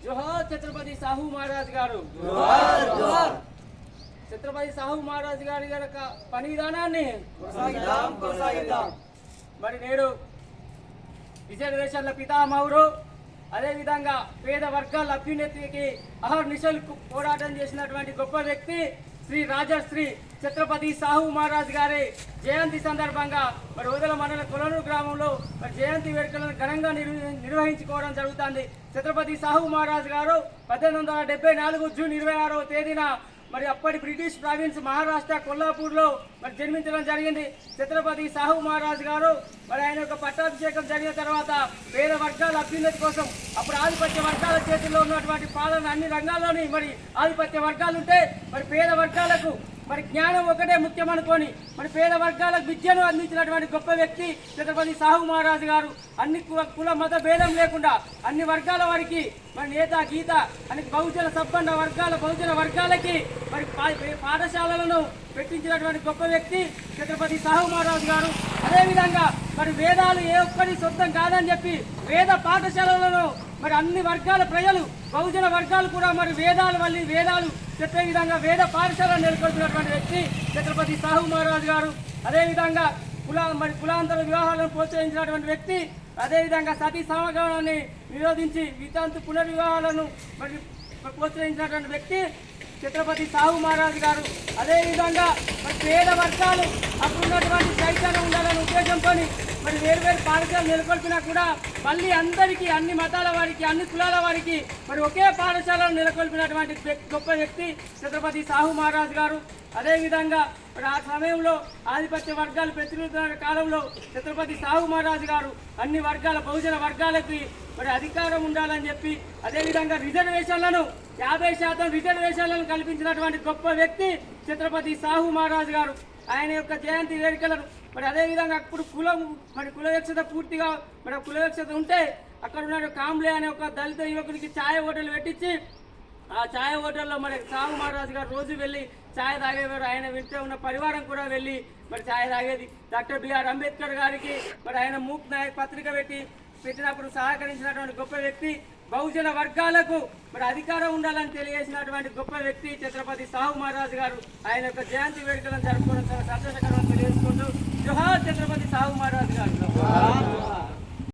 जोहार छत्रपति साहू महाराज गारू जोहार जोहार छत्रपति साहू महाराज गारी पनी विधानाన్ని మరి నేడు రిజర్వేషన్ల పితామహుడు అదే విధంగా పేద వర్గాల అభ్యున్నతికి అహర్నిశలు పోరాటం చేసినటువంటి గొప్ప వ్యక్తి శ్రీ రాజశ్రీ ఛత్రపతి సాహు మహారాజ్ గారి జయంతి సందర్భంగా మరి ఓదెల మండల కొలనూరు గ్రామంలో మరి జయంతి వేడుకలను ఘనంగా నిర్వహించుకోవడం జరుగుతుంది. ఛత్రపతి సాహు మహారాజ్ గారు 1874 జూన్ 26వ తేదీన మరి అప్పటి బ్రిటిష్ ప్రావిన్స్ మహారాష్ట్ర కొల్లాపూర్లో మరి జన్మించడం జరిగింది. ఛత్రపతి సాహు మహారాజ్ గారు మరి ఆయన యొక్క పట్టాభిషేకం జరిగిన తర్వాత పేద వర్గాల అభ్యున్నతి కోసం అప్పుడు ఆధిపత్య వర్గాల చేతుల్లో ఉన్నటువంటి పాలన అన్ని రంగాల్లోని మరి ఆధిపత్య వర్గాలు ఉంటే మరి పేద వర్గాలకు మరి జ్ఞానం ఒకటే ముఖ్యం అనుకొని మరి పేద వర్గాలకు విద్యను అందించినటువంటి గొప్ప వ్యక్తి ఛత్రపతి సాహు మహారాజ్ గారు. అన్ని కుల మత భేదం లేకుండా అన్ని వర్గాల వారికి మరి నేత గీత అని బహుజన సబ్బండ వర్గాల బహుజన వర్గాలకి మరి పాఠశాలలను పెట్టించినటువంటి గొప్ప వ్యక్తి ఛత్రపతి సాహు మహారాజ్ గారు. అదేవిధంగా మరి వేదాలు ఏ ఒక్కరి సొంతం కాదని చెప్పి వేద పాఠశాలలను మరి అన్ని వర్గాల ప్రజలు బహుజన వర్గాలు కూడా మరి వేదాలు చెప్పే విధంగా వేద పాఠశాలను నెలకొల్పినటువంటి వ్యక్తి ఛత్రపతి సాహు మహారాజ్ గారు. అదేవిధంగా కులాంతర వివాహాలను ప్రోత్సహించినటువంటి వ్యక్తి. అదేవిధంగా సతీ సమగ్రాన్ని నిరోధించి వితంతు పునర్వివాహాలను మరి ప్రోత్సహించినటువంటి వ్యక్తి ఛత్రపతి సాహు మహారాజ్ గారు. అదేవిధంగా మరి పేద వర్గాలు అప్పుడున్నటువంటి చైతన్యం ఉండాలనే ఉద్దేశంతో మరి వేరువేరు పాఠశాలలు నెలకొల్పినా కూడా మళ్ళీ అందరికీ అన్ని మతాల వారికి అన్ని కులాల వారికి మరి ఒకే పాఠశాలను నెలకొల్పినటువంటి గొప్ప వ్యక్తి ఛత్రపతి సాహు మహారాజ్ గారు. అదేవిధంగా మరి ఆ సమయంలో ఆధిపత్య వర్గాలు ప్రతినిధుల కాలంలో ఛత్రపతి సాహు మహారాజ్ గారు అన్ని వర్గాల బహుజన వర్గాలకి మరి అధికారం ఉండాలని చెప్పి అదేవిధంగా రిజర్వేషన్లను 50% రిజర్వేషన్లను కల్పించినటువంటి గొప్ప వ్యక్తి ఛత్రపతి సాహు మహారాజ్ గారు. ఆయన యొక్క జయంతి వేడుకలను మరి అదేవిధంగా అప్పుడు కులవివక్షత పూర్తిగా మరి కులవివక్షత ఉంటే అక్కడ ఉన్న కాంబ్లే అనే ఒక దళిత యువకునికి ఛాయ్ హోటల్ పెట్టించి ఆ ఛాయ్ హోటల్లో మరి సాహు మహారాజ్ గారు రోజు వెళ్ళి ఛాయ్ తాగేవారు. ఆయన వెంటే ఉన్న పరివారం కూడా వెళ్ళి మరి ఛాయ్ తాగేది. డాక్టర్ బిఆర్ అంబేద్కర్ గారికి మరి ఆయన మూక్ నాయక్ పత్రిక పెట్టినప్పుడు సహకరించినటువంటి గొప్ప వ్యక్తి. బహుజన వర్గాలకు మరి అధికారం ఉండాలని తెలియజేసినటువంటి గొప్ప వ్యక్తి ఛత్రపతి సాహు మహారాజ్ గారు. ఆయన యొక్క జయంతి వేడుకలను జరుపుకోవడం చాలా సంతోషకరమని తెలియజేసుకుంటూ జోహార్ ఛత్రపతి సాహు మహారాజ్ గారు.